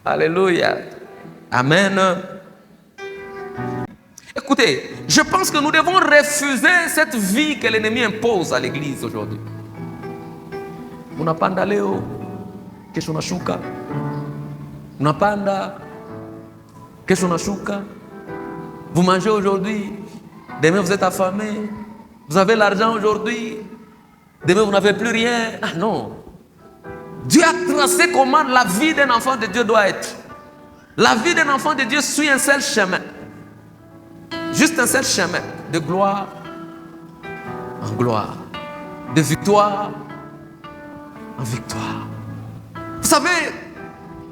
Alléluia. Amen. Écoutez, je pense que nous devons refuser cette vie que l'ennemi impose à l'église aujourd'hui. Unapanda leo, kesho unashuka. Unapanda, kesho unashuka. Vous mangez aujourd'hui, demain vous êtes affamé. Vous avez l'argent aujourd'hui, demain vous n'avez plus rien. Ah non. Dieu a tracé comment la vie d'un enfant de Dieu doit être. La vie d'un enfant de Dieu suit un seul chemin. Juste un seul chemin. De gloire en gloire. De victoire en victoire. Vous savez,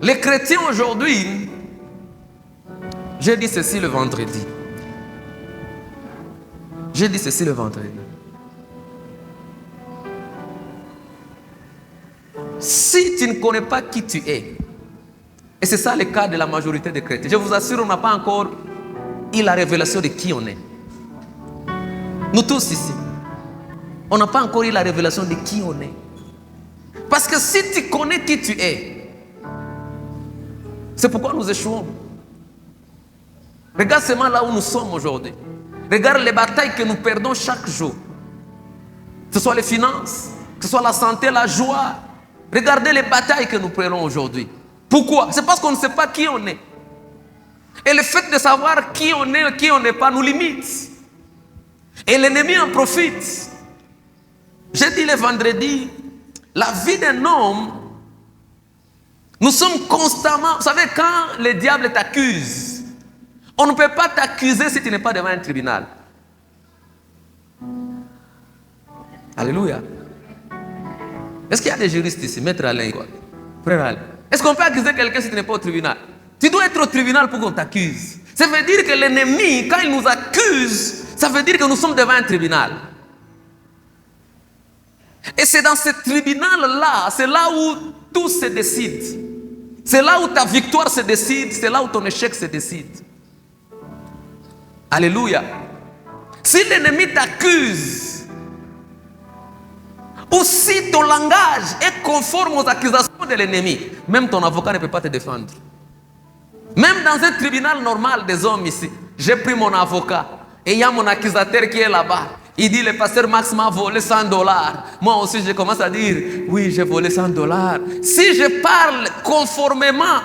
les chrétiens aujourd'hui, j'ai dit ceci le vendredi. J'ai dit ceci le vendredi. Si tu ne connais pas qui tu es, et c'est ça le cas de la majorité des chrétiens, je vous assure, on n'a pas encore eu la révélation de qui on est. Nous tous ici, on n'a pas encore eu la révélation de qui on est. Parce que si tu connais qui tu es, c'est pourquoi nous échouons. Regarde seulement là où nous sommes aujourd'hui. Regarde les batailles que nous perdons chaque jour. Que ce soit les finances, que ce soit la santé, la joie. Regardez les batailles que nous prenons aujourd'hui. Pourquoi? C'est parce qu'on ne sait pas qui on est. Et le fait de savoir qui on est et qui on n'est pas nous limite. Et l'ennemi en profite. J'ai dit le vendredi, la vie d'un homme, nous sommes constamment... Vous savez, quand le diable t'accuse, on ne peut pas t'accuser si tu n'es pas devant un tribunal. Alléluia. Est-ce qu'il y a des juristes ici? Maître Alain, quoi. Frère Alain. Est-ce qu'on peut accuser quelqu'un si tu n'es pas au tribunal? Tu dois être au tribunal pour qu'on t'accuse. Ça veut dire que l'ennemi, quand il nous accuse, ça veut dire que nous sommes devant un tribunal. Et c'est dans ce tribunal-là, c'est là où tout se décide. C'est là où ta victoire se décide, c'est là où ton échec se décide. Alléluia. Si l'ennemi t'accuse, ou si ton langage est conforme aux accusations de l'ennemi, même ton avocat ne peut pas te défendre. Même dans un tribunal normal des hommes ici, j'ai pris mon avocat et il y a mon accusateur qui est là-bas. Il dit, le pasteur Max m'a volé $100. Moi aussi, je commence à dire, oui, j'ai volé $100. Si je parle conformément,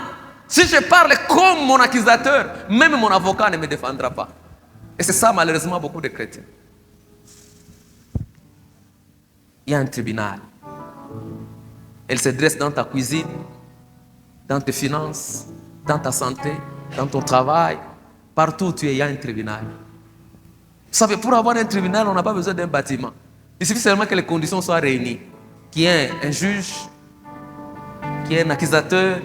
si je parle comme mon accusateur, même mon avocat ne me défendra pas. Et c'est ça, malheureusement, beaucoup de chrétiens. Il y a un tribunal. Elle se dresse dans ta cuisine, dans tes finances, dans ta santé, dans ton travail. Partout où tu es, il y a un tribunal. Vous savez, pour avoir un tribunal, on n'a pas besoin d'un bâtiment. Il suffit seulement que les conditions soient réunies. Qu'il y ait un juge, qu'il y ait un accusateur,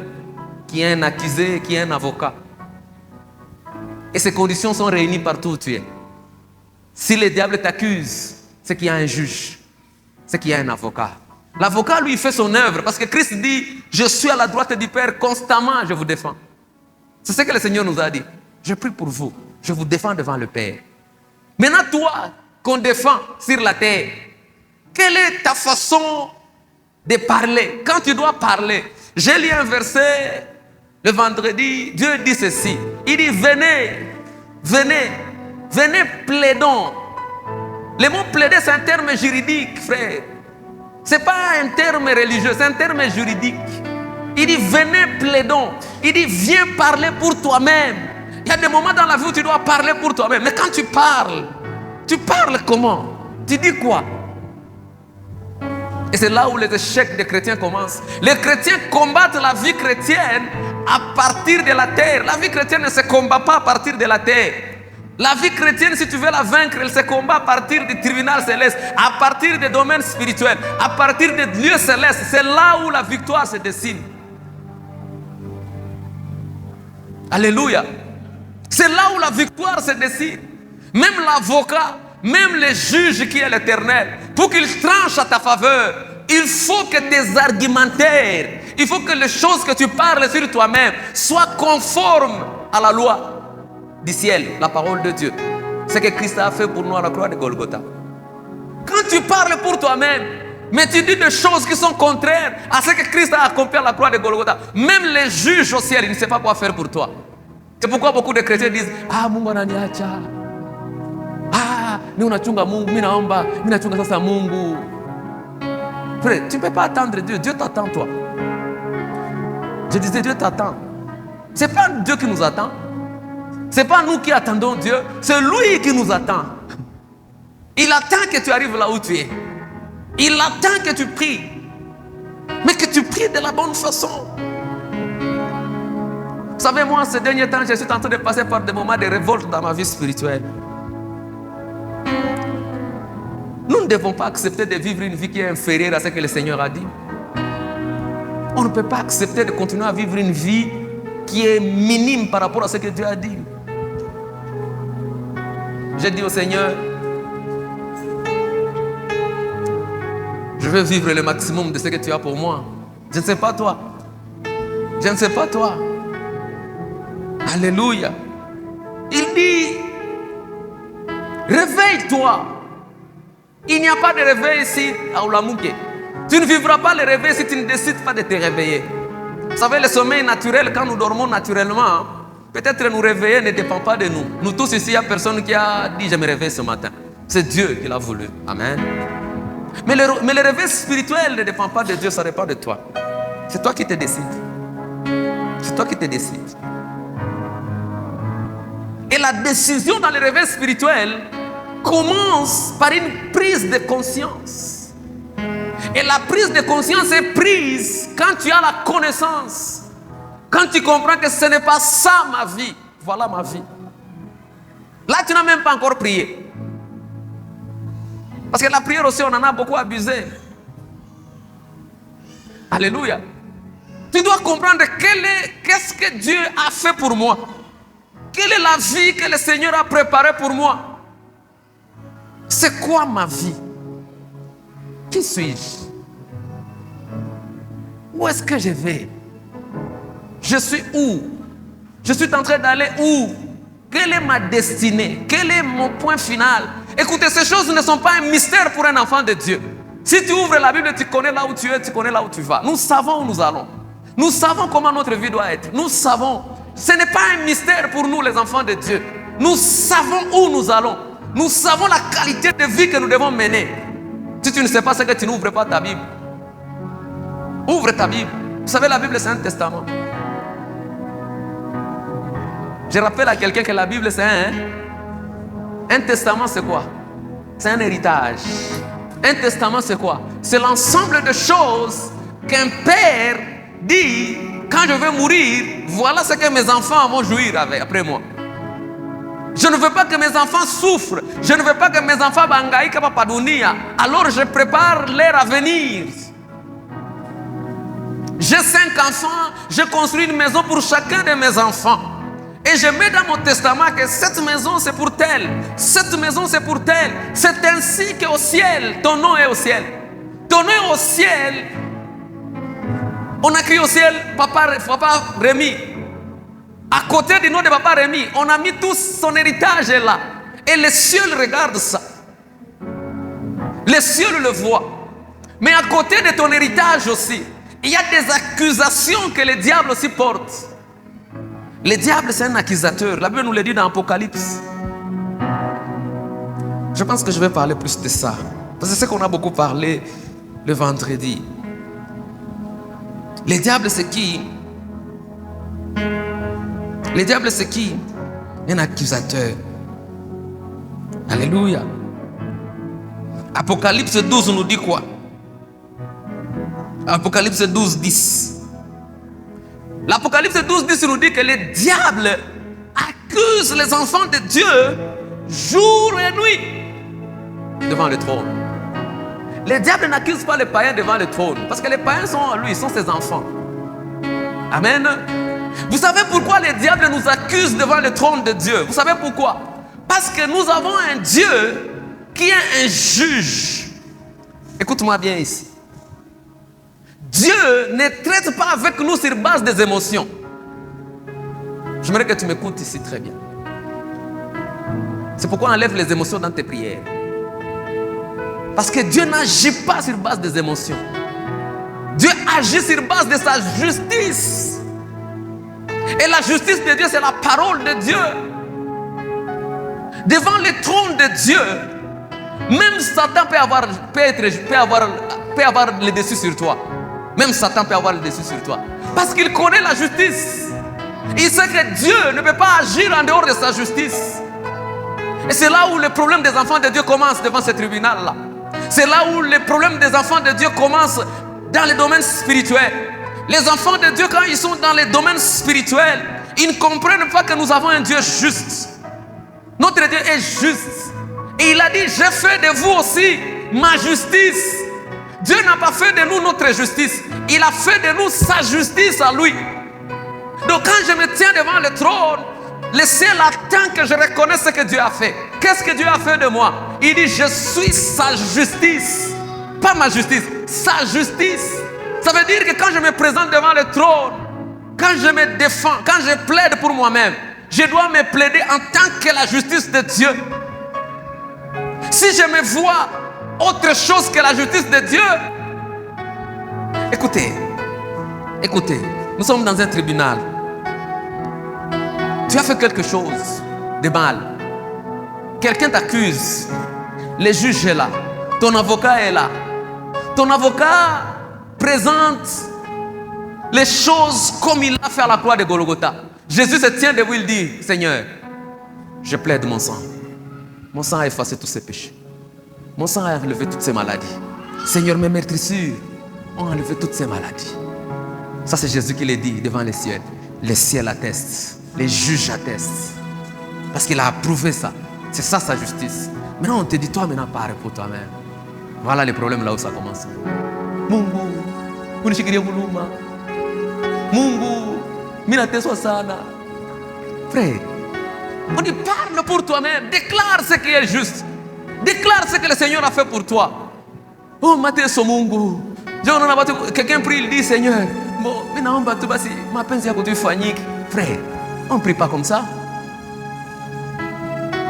qu'il y ait un accusé, qu'il y ait un avocat. Et ces conditions sont réunies partout où tu es. Si le diable t'accuse, c'est qu'il y a un juge, c'est qu'il y a un avocat. L'avocat, lui, fait son œuvre parce que Christ dit, je suis à la droite du Père, constamment je vous défends. C'est ce que le Seigneur nous a dit. Je prie pour vous, je vous défends devant le Père. Maintenant, toi, qu'on défend sur la terre, quelle est ta façon de parler? Quand tu dois parler, j'ai lu un verset le vendredi, Dieu dit ceci. Il dit, venez, venez, venez, plaidons. Le mot plaider, c'est un terme juridique, frère. Ce n'est pas un terme religieux, c'est un terme juridique. Il dit, venez, plaidons. Il dit, viens parler pour toi-même. Il y a des moments dans la vie où tu dois parler pour toi-même. Mais quand tu parles comment? Tu dis quoi? Et c'est là où les échecs des chrétiens commencent. Les chrétiens combattent la vie chrétienne à partir de la terre. La vie chrétienne ne se combat pas à partir de la terre. La vie chrétienne, si tu veux la vaincre, elle se combat à partir du tribunal céleste, à partir des domaines spirituels, à partir des lieux célestes. C'est là où la victoire se dessine. Alléluia. C'est là où la victoire se décide. Même l'avocat, même le juge qui est l'Éternel, pour qu'il tranche à ta faveur, il faut que tes argumentaires, il faut que les choses que tu parles sur toi-même soient conformes à la loi du ciel, la parole de Dieu. Ce que Christ a fait pour nous à la croix de Golgotha. Quand tu parles pour toi-même, Mais tu dis des choses qui sont contraires à ce que Christ a accompli à la croix de Golgotha. Même les juges au ciel, ils ne savent pas quoi faire pour toi. C'est pourquoi beaucoup de chrétiens disent, ah, Mungu ananiacha. Ah, ni unachunga Mungu, mimi naomba, mimi nachunga sasa Mungu. Frère, tu ne peux pas attendre Dieu. Dieu t'attend, toi. Je disais, Dieu t'attend. Ce n'est pas Dieu qui nous attend. Ce n'est pas nous qui attendons Dieu. C'est lui qui nous attend. Il attend que tu arrives là où tu es. Il attend que tu pries. Mais que tu pries de la bonne façon. Vous savez, moi, ces derniers temps, je suis en train de passer par des moments de révolte dans ma vie spirituelle. Nous ne devons pas accepter de vivre une vie qui est inférieure à ce que le Seigneur a dit. On ne peut pas accepter de continuer à vivre une vie qui est minime par rapport à ce que Dieu a dit. J'ai dit au Seigneur, je veux vivre le maximum de ce que tu as pour moi. Je ne sais pas toi. Je ne sais pas toi. Alléluia. Il dit, réveille-toi. Il n'y a pas de réveil ici à Oulamouké. Tu ne vivras pas le réveil si tu ne décides pas de te réveiller. Vous savez, le sommeil naturel, quand nous dormons naturellement, peut-être nous réveiller ne dépend pas de nous. Nous tous ici, il n'y a personne qui a dit je me réveille ce matin. C'est Dieu qui l'a voulu. Amen. Mais le réveil spirituel ne dépend pas de Dieu, ça dépend de toi. C'est toi qui te décides. C'est toi qui te décides. Et la décision dans le réveil spirituel commence par une prise de conscience. Et la prise de conscience est prise quand tu as la connaissance. Quand tu comprends que ce n'est pas ça ma vie. Voilà ma vie. Là, tu n'as même pas encore prié. Parce que la prière aussi, on en a beaucoup abusé. Alléluia. Tu dois comprendre qu'est-ce que Dieu a fait pour moi. Quelle est la vie que le Seigneur a préparée pour moi. C'est quoi ma vie? Qui suis-je? Où est-ce que je vais? Je suis où? Je suis en train d'aller où? Quelle est ma destinée? Quel est mon point final? Écoutez, ces choses ne sont pas un mystère pour un enfant de Dieu. Si tu ouvres la Bible, tu connais là où tu es, tu connais là où tu vas. Nous savons où nous allons. Nous savons comment notre vie doit être. Nous savons. Ce n'est pas un mystère pour nous, les enfants de Dieu. Nous savons où nous allons. Nous savons la qualité de vie que nous devons mener. Si tu ne sais pas ce que tu n'ouvres pas ta Bible. Ouvre ta Bible. Vous savez, la Bible, c'est un testament. Je rappelle à quelqu'un que la Bible, c'est un testament, c'est quoi? C'est un héritage. Un testament, c'est quoi? C'est l'ensemble de choses qu'un père dit, quand je vais mourir, voilà ce que mes enfants vont jouir après moi. Je ne veux pas que mes enfants souffrent. Je ne veux pas que mes enfants bangaïka papadounia. Alors je prépare leur avenir. J'ai 5 enfants, je construis une maison pour chacun de mes enfants. Et je mets dans mon testament que cette maison c'est pour tel, cette maison c'est pour tel. C'est ainsi qu'au ciel, ton nom est au ciel. Ton nom est au ciel. On a crié au ciel, papa Rémi. À côté du nom de papa Rémi, on a mis tout son héritage là. Et les cieux regardent ça. Les cieux le voient. Mais à côté de ton héritage aussi, il y a des accusations que le diable aussi porte. Le diable, c'est un accusateur. La Bible nous le dit dans Apocalypse. Je pense que je vais parler plus de ça. Parce que c'est ce qu'on a beaucoup parlé le vendredi. Le diable, c'est qui? Le diable, c'est qui? Un accusateur. Alléluia. Apocalypse 12 nous dit quoi? Apocalypse 12, 10. L'Apocalypse 12, 10 nous dit que le diable accuse les enfants de Dieu jour et nuit devant le trône. Le diable n'accuse pas les païens devant le trône parce que les païens sont à lui, ils sont ses enfants. Amen. Vous savez pourquoi le diable nous accuse devant le trône de Dieu? Vous savez pourquoi? Parce que nous avons un Dieu qui est un juge. Écoute-moi bien ici. Dieu ne traite pas avec nous sur base des émotions. J'aimerais que tu m'écoutes ici très bien. C'est pourquoi on enlève les émotions dans tes prières. Parce que Dieu n'agit pas sur base des émotions. Dieu agit sur base de sa justice. Et la justice de Dieu, c'est la parole de Dieu. Devant le trône de Dieu, même Satan peut avoir le dessus sur toi. Même Satan peut avoir le dessus sur toi. Parce qu'il connaît la justice. Il sait que Dieu ne peut pas agir en dehors de sa justice. Et c'est là où le problème des enfants de Dieu commence devant ce tribunal-là. C'est là où le problème des enfants de Dieu commence dans les domaines spirituels. Les enfants de Dieu, quand ils sont dans les domaines spirituels, ils ne comprennent pas que nous avons un Dieu juste. Notre Dieu est juste. Et il a dit, j'ai fait de vous aussi ma justice. Dieu n'a pas fait de nous notre justice. Il a fait de nous sa justice à lui. Donc quand je me tiens devant le trône, le ciel attend que je reconnaisse ce que Dieu a fait. Qu'est-ce que Dieu a fait de moi? Il dit, je suis sa justice. Pas ma justice, sa justice. Ça veut dire que quand je me présente devant le trône, quand je me défends, quand je plaide pour moi-même, je dois me plaider en tant que la justice de Dieu. Si je me vois autre chose que la justice de Dieu, écoutez, nous sommes dans un tribunal. Tu as fait quelque chose de mal. Quelqu'un t'accuse. Le juge est là. Ton avocat est là. Ton avocat présente les choses comme il a fait à la croix de Golgotha. Jésus se tient debout, il dit, Seigneur, je plaide mon sang. Mon sang a effacé tous ces péchés. Mon sang a enlevé toutes ces maladies. Seigneur, mes meurtrissures ont enlevé toutes ces maladies. Ça, c'est Jésus qui l'a dit devant les cieux. Les ciels attestent. Les juges attestent. Parce qu'il a approuvé ça. C'est ça sa justice. Maintenant, on te dit, toi, maintenant, parle pour toi-même. Voilà les problèmes là où ça commence. Mungu, unishikilie muluma. Mungu, minateso sana. Frère, on dit, parle pour toi-même. Déclare ce qui est juste. Déclare ce que le Seigneur a fait pour toi. Oh, mateso Mungu. Quelqu'un prie, il dit, Seigneur, frère, on ne prie pas comme ça.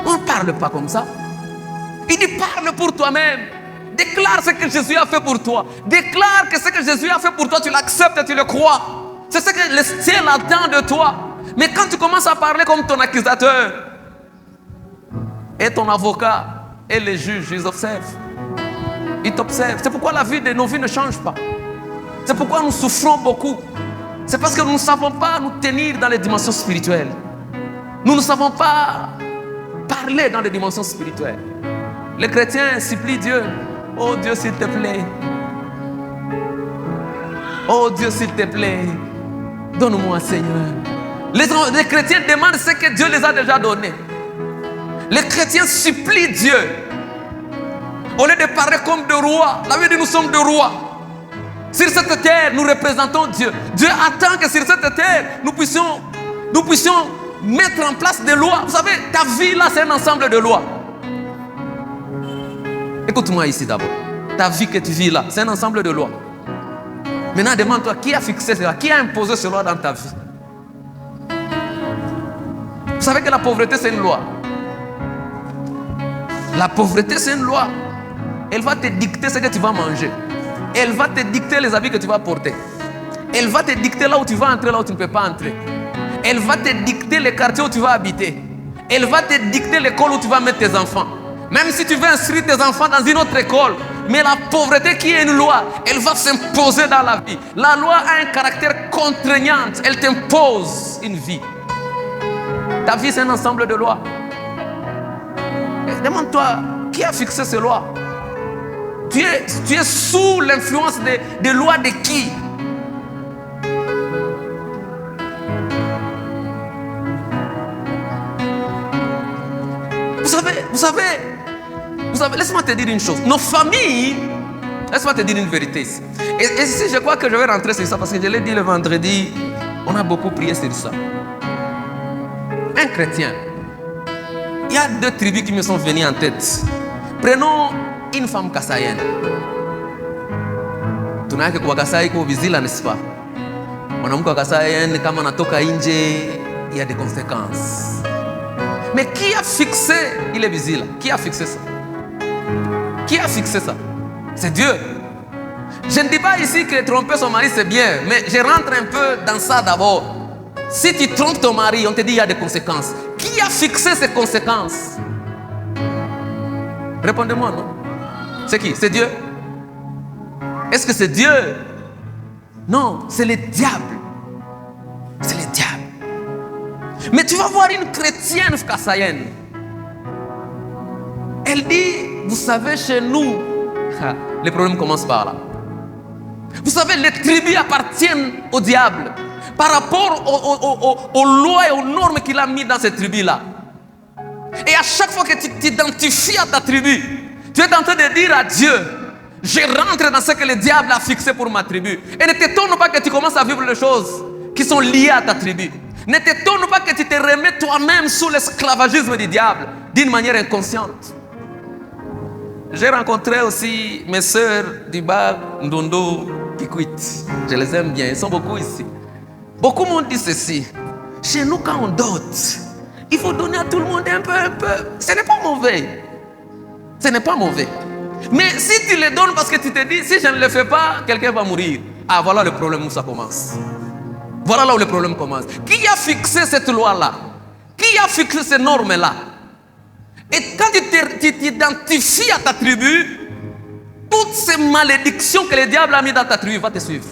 On ne parle pas comme ça. Il dit, parle pour toi-même. Déclare ce que Jésus a fait pour toi. Déclare que ce que Jésus a fait pour toi, tu l'acceptes et tu le crois. C'est ce que le ciel attend de toi. Mais quand tu commences à parler comme ton accusateur, et ton avocat, et les juges, ils observent. Ils t'observent. C'est pourquoi la vie de nos vies ne change pas. C'est pourquoi nous souffrons beaucoup. C'est parce que nous ne savons pas nous tenir dans les dimensions spirituelles. Nous ne savons pas parler dans les dimensions spirituelles. Les chrétiens supplient Dieu. Oh Dieu, s'il te plaît. Oh Dieu, s'il te plaît. Donne-moi, Seigneur. Les chrétiens demandent ce que Dieu les a déjà donné. Les chrétiens supplient Dieu. Au lieu de parler comme des rois, la Bible dit nous sommes des rois. Sur cette terre, nous représentons Dieu. Dieu attend que sur cette terre, nous puissions mettre en place des lois. Vous savez, ta vie là, c'est un ensemble de lois. Écoute-moi ici d'abord. Ta vie que tu vis là, c'est un ensemble de lois. Maintenant, demande-toi, qui a fixé cela? Qui a imposé cela dans ta vie? Vous savez que la pauvreté, c'est une loi. La pauvreté, c'est une loi. Elle va te dicter ce que tu vas manger. Elle va te dicter les habits que tu vas porter. Elle va te dicter là où tu vas entrer, là où tu ne peux pas entrer. Elle va te dicter les quartiers où tu vas habiter. Elle va te dicter l'école où tu vas mettre tes enfants. Même si tu veux inscrire tes enfants dans une autre école, mais la pauvreté qui est une loi, elle va s'imposer dans la vie. La loi a un caractère contraignant. Elle t'impose une vie. Ta vie, c'est un ensemble de lois. Demande-toi, qui a fixé ces lois? Tu es sous l'influence des lois de qui? Vous savez, laisse-moi te dire une chose. Nos familles, laisse-moi te dire une vérité ici. Et ici, je crois que je vais rentrer sur ça parce que je l'ai dit le vendredi, on a beaucoup prié sur ça. Un chrétien, il y a deux tribus qui me sont venues en tête. Prenons une femme kassaïenne. Tunaweka kwa Kasai kwa vizila, n'est-ce pas? Mwanamke wa kassaïenne kama anatoka nje, il y a des conséquences. Mais qui a fixé il est vizila? Qui a fixé ça? Qui a fixé ça? C'est Dieu. Je ne dis pas ici que tromper son mari c'est bien, mais je rentre un peu dans ça d'abord. Si tu trompes ton mari, on te dit qu'il y a des conséquences. Qui a fixé ces conséquences? Répondez-moi, non? C'est qui? C'est Dieu? Est-ce que c'est Dieu? Non, c'est le diable. C'est le diable. Mais tu vas voir une chrétienne kassaïenne. Elle dit, vous savez, chez nous, les problèmes commencent par là. Vous savez, les tribus appartiennent au diable par rapport aux lois et aux normes qu'il a mis dans ces tribus-là. Et à chaque fois que tu t'identifies à ta tribu, tu es en train de dire à Dieu, je rentre dans ce que le diable a fixé pour ma tribu. Et ne t'étonne pas que tu commences à vivre les choses qui sont liées à ta tribu. Ne t'étonne pas que tu te remets toi-même sous l'esclavagisme du diable d'une manière inconsciente. J'ai rencontré aussi mes sœurs du bar Ndondo Kikwit. Je les aime bien, ils sont beaucoup ici. Beaucoup m'ont dit ceci. Chez nous, quand on dote, il faut donner à tout le monde un peu, un peu. Ce n'est pas mauvais. Ce n'est pas mauvais. Mais si tu les donnes parce que tu te dis, si je ne le fais pas, quelqu'un va mourir. Ah, voilà le problème où ça commence. Voilà là où le problème commence. Qui a fixé cette loi-là? Qui a fixé ces normes-là? Et quand tu t'identifies à ta tribu, toutes ces malédictions que le diable a mis dans ta tribu vont te suivre.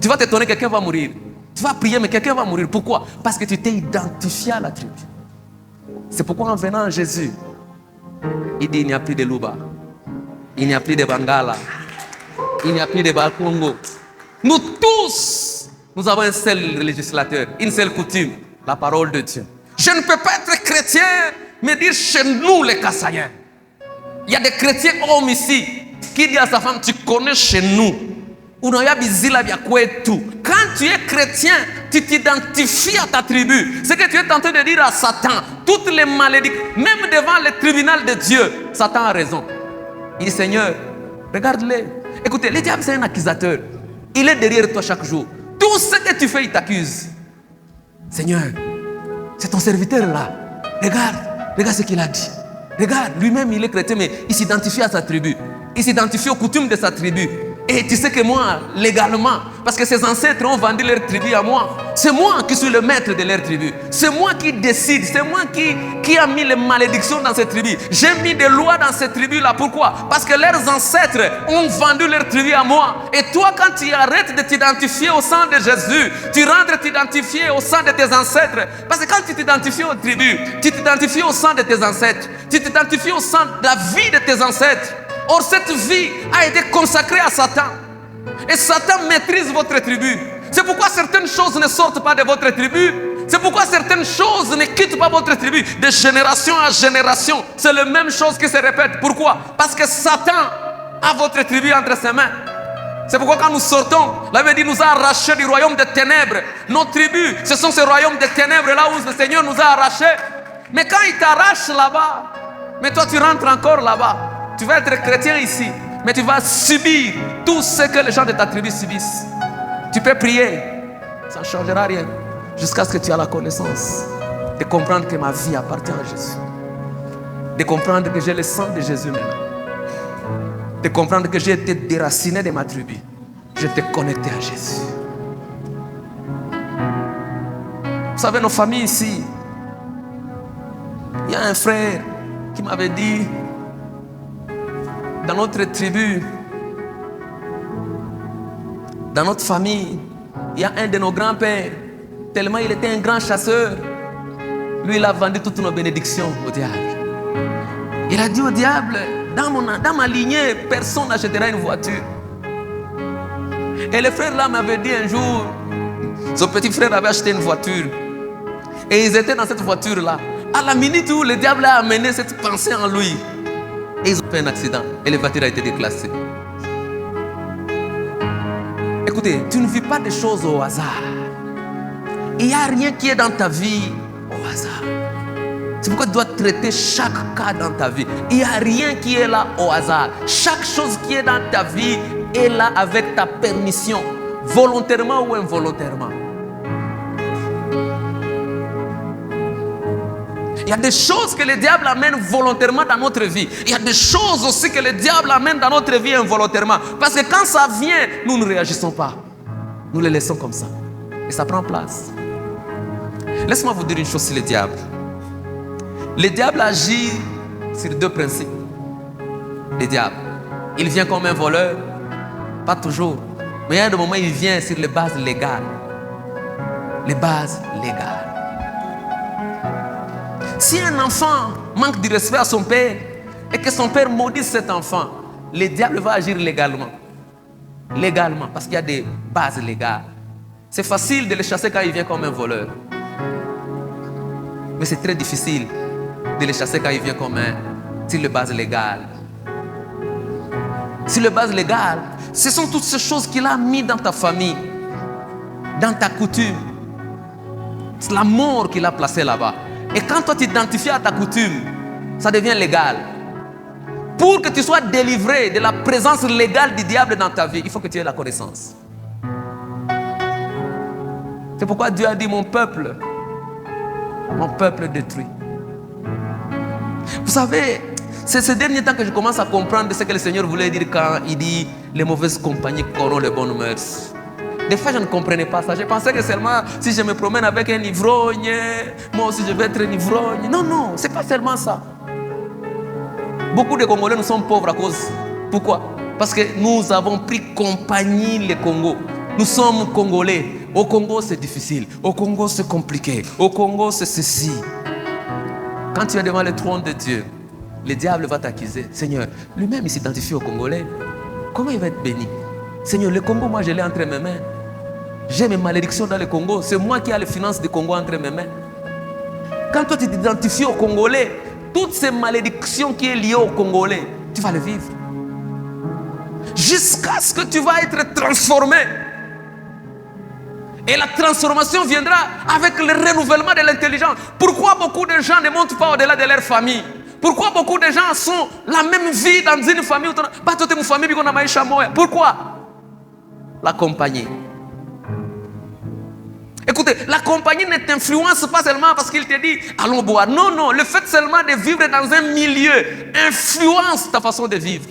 Tu vas t'étonner, quelqu'un va mourir. Tu vas prier, mais quelqu'un va mourir. Pourquoi? Parce que tu t'es identifié à la tribu. C'est pourquoi en venant à Jésus, il dit, il n'y a plus de Luba, il n'y a plus de Bangala, il n'y a plus de Balkongo. Nous tous, nous avons un seul législateur, une seule coutume, la parole de Dieu. Je ne peux pas être chrétien, mais dire chez nous les Kassaïens. Il y a des chrétiens hommes ici qui disent à sa femme, tu connais chez nous. Quand tu es chrétien, tu t'identifies à ta tribu. Ce que tu es en train de dire à Satan, toutes les malédictions, même devant le tribunal de Dieu, Satan a raison. Il dit, Seigneur, regarde-les. Écoutez, le diable c'est un accusateur. Il est derrière toi chaque jour. Tout ce que tu fais, il t'accuse. Seigneur, c'est ton serviteur là. Regarde ce qu'il a dit. Regarde, lui-même il est chrétien, mais il s'identifie à sa tribu. Il s'identifie aux coutumes de sa tribu. Et tu sais que moi, légalement, parce que ses ancêtres ont vendu leur tribu à moi, c'est moi qui suis le maître de leur tribu. C'est moi qui décide, c'est moi qui a mis les malédictions dans cette tribu. J'ai mis des lois dans cette tribu-là. Pourquoi? Parce que leurs ancêtres ont vendu leur tribu à moi. Et toi, quand tu arrêtes de t'identifier au sang de Jésus, tu rentres t'identifier au sang de tes ancêtres. Parce que quand tu t'identifies aux tribus, tu t'identifies au sang de tes ancêtres. Tu t'identifies au sang de la vie de tes ancêtres. Or, cette vie a été consacrée à Satan. Et Satan maîtrise votre tribu. C'est pourquoi certaines choses ne sortent pas de votre tribu. C'est pourquoi certaines choses ne quittent pas votre tribu. De génération à génération, c'est la même chose qui se répète. Pourquoi? Parce que Satan a votre tribu entre ses mains. C'est pourquoi quand nous sortons, la Bible dit nous a arrachés du royaume des ténèbres. Nos tribus, ce sont ces royaumes des ténèbres là où le Seigneur nous a arrachés. Mais quand il t'arrache là-bas, mais toi tu rentres encore là-bas. Tu vas être chrétien ici, mais tu vas subir tout ce que les gens de ta tribu subissent. Tu peux prier, ça ne changera rien, jusqu'à ce que tu aies la connaissance de comprendre que ma vie appartient à Jésus, de comprendre que j'ai le sang de Jésus maintenant, de comprendre que j'ai été déraciné de ma tribu, je t'ai connecté à Jésus. Vous savez, nos familles ici, il y a un frère qui m'avait dit, dans notre tribu, dans notre famille, il y a un de nos grands-pères, tellement il était un grand chasseur, lui il a vendu toutes nos bénédictions au diable. Il a dit au diable, dans ma lignée, personne n'achètera une voiture. Et le frère là m'avait dit un jour, son petit frère avait acheté une voiture. Et ils étaient dans cette voiture là. À la minute où le diable a amené cette pensée en lui, et ils ont fait un accident et la voiture a été déclassée. Écoutez, tu ne vis pas des choses au hasard. Il n'y a rien qui est dans ta vie au hasard. C'est pourquoi tu dois traiter chaque cas dans ta vie. Il n'y a rien qui est là au hasard. Chaque chose qui est dans ta vie est là avec ta permission, volontairement ou involontairement. y a des choses que le diable amène volontairement dans notre vie. Il y a des choses aussi que le diable amène dans notre vie involontairement. Parce que quand ça vient, nous ne réagissons pas. Nous les laissons comme ça. Et ça prend place. Laisse-moi vous dire une chose sur le diable. Le diable agit sur deux principes. Le diable, il vient comme un voleur. Pas toujours. Mais il y a des moments où il vient sur les bases légales. Les bases légales. Si un enfant manque de respect à son père et que son père maudit cet enfant, le diable va agir légalement. Légalement, parce qu'il y a des bases légales. C'est facile de le chasser quand il vient comme un voleur. Mais c'est très difficile de le chasser quand il vient comme sur les bases légales. Sur les bases légales, ce sont toutes ces choses qu'il a mis dans ta famille, dans ta coutume. C'est la mort qu'il a placée là-bas. Et quand toi tu t'identifies à ta coutume, ça devient légal. Pour que tu sois délivré de la présence légale du diable dans ta vie, il faut que tu aies la connaissance. C'est pourquoi Dieu a dit mon peuple détruit. Vous savez, c'est ces derniers temps que je commence à comprendre ce que le Seigneur voulait dire quand il dit les mauvaises compagnies corrompent les bonnes mœurs. Des fois, je ne comprenais pas ça. Je pensais que seulement si je me promène avec un ivrogne, moi aussi je vais être un ivrogne. Non, non, ce n'est pas seulement ça. Beaucoup de Congolais, nous sommes pauvres à cause. Pourquoi? Parce que nous avons pris compagnie les Congos. Nous sommes Congolais. Au Congo, c'est difficile. Au Congo, c'est compliqué. Au Congo, c'est ceci. Quand tu es devant le trône de Dieu, le diable va t'accuser. Seigneur, lui-même, il s'identifie aux Congolais. Comment il va être béni? Seigneur, le Congo, moi, je l'ai entre mes mains. J'ai mes malédictions dans le Congo. C'est moi qui ai les finances du Congo entre mes mains. Quand toi, tu t'identifies aux Congolais, toutes ces malédictions qui sont liées aux Congolais, tu vas les vivre. Jusqu'à ce que tu vas être transformé. Et la transformation viendra avec le renouvellement de l'intelligence. Pourquoi beaucoup de gens ne montent pas au-delà de leur famille? Pourquoi beaucoup de gens sont la même vie dans une famille? Pourquoi? La compagnie. Écoutez, la compagnie ne t'influence pas seulement parce qu'il te dit allons boire. Non, non, le fait seulement de vivre dans un milieu influence ta façon de vivre.